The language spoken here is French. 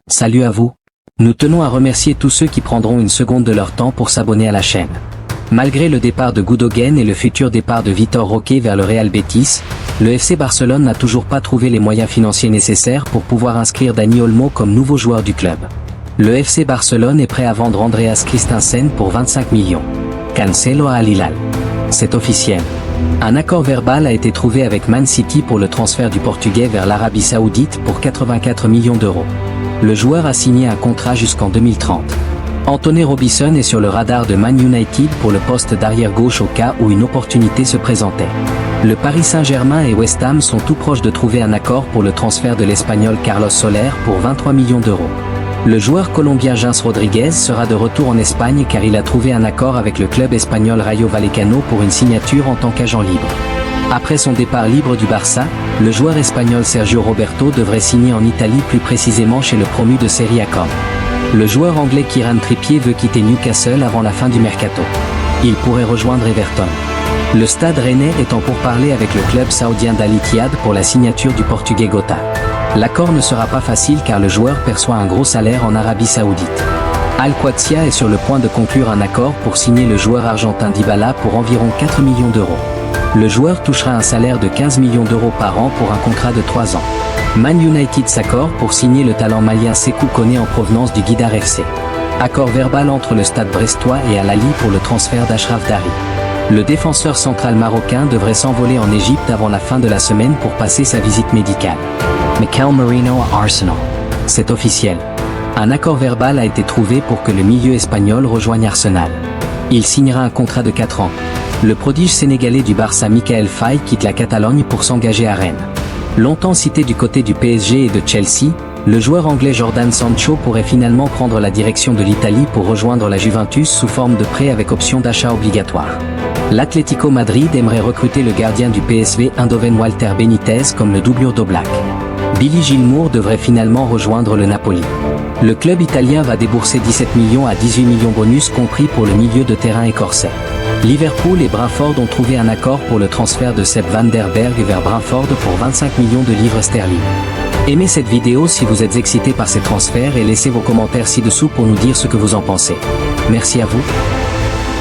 Salut à vous. Nous tenons à remercier tous ceux qui prendront une seconde de leur temps pour s'abonner à la chaîne. Malgré le départ de Gundogan et le futur départ de Vitor Roque vers le Real Betis, le FC Barcelone n'a toujours pas trouvé les moyens financiers nécessaires pour pouvoir inscrire Dani Olmo comme nouveau joueur du club. Le FC Barcelone est prêt à vendre Andreas Christensen pour 25 millions. Cancelo à Al Hilal. C'est officiel. Un accord verbal a été trouvé avec Man City pour le transfert du Portugais vers l'Arabie Saoudite pour 84 millions d'euros. Le joueur a signé un contrat jusqu'en 2030. Anthony Robinson est sur le radar de Man United pour le poste d'arrière-gauche au cas où une opportunité se présentait. Le Paris Saint-Germain et West Ham sont tout proches de trouver un accord pour le transfert de l'Espagnol Carlos Soler pour 23 millions d'euros. Le joueur colombien James Rodriguez sera de retour en Espagne car il a trouvé un accord avec le club espagnol Rayo Vallecano pour une signature en tant qu'agent libre. Après son départ libre du Barça, le joueur espagnol Sergio Roberto devrait signer en Italie, plus précisément chez le promu de Serie A Com. Le joueur anglais Kieran Trippier veut quitter Newcastle avant la fin du mercato. Il pourrait rejoindre Everton. Le Stade Rennais est en pourparlers avec le club saoudien d'Al Ittihad pour la signature du Portugais Gota. L'accord ne sera pas facile car le joueur perçoit un gros salaire en Arabie Saoudite. Al Qadsiya est sur le point de conclure un accord pour signer le joueur argentin Dybala pour environ 4 millions d'euros. Le joueur touchera un salaire de 15 millions d'euros par an pour un contrat de 3 ans. Man United s'accorde pour signer le talent malien Sékou Koné en provenance du Guidar FC. Accord verbal entre le Stade brestois et Al Ahly pour le transfert d'Achraf Dari. Le défenseur central marocain devrait s'envoler en Égypte avant la fin de la semaine pour passer sa visite médicale. Mikel Merino à Arsenal. C'est officiel. Un accord verbal a été trouvé pour que le milieu espagnol rejoigne Arsenal. Il signera un contrat de 4 ans. Le prodige sénégalais du Barça Michael Faye quitte la Catalogne pour s'engager à Rennes. Longtemps cité du côté du PSG et de Chelsea, le joueur anglais Jordan Sancho pourrait finalement prendre la direction de l'Italie pour rejoindre la Juventus sous forme de prêt avec option d'achat obligatoire. L'Atlético Madrid aimerait recruter le gardien du PSV Eindhoven Walter Benitez comme le doublure d'Oblak. Billy Gilmour devrait finalement rejoindre le Napoli. Le club italien va débourser 17 millions à 18 millions bonus compris pour le milieu de terrain écossais. Liverpool et Brentford ont trouvé un accord pour le transfert de Sepp van der Berg vers Brentford pour 25 millions de livres sterling. Aimez cette vidéo si vous êtes excité par ces transferts et laissez vos commentaires ci-dessous pour nous dire ce que vous en pensez. Merci à vous.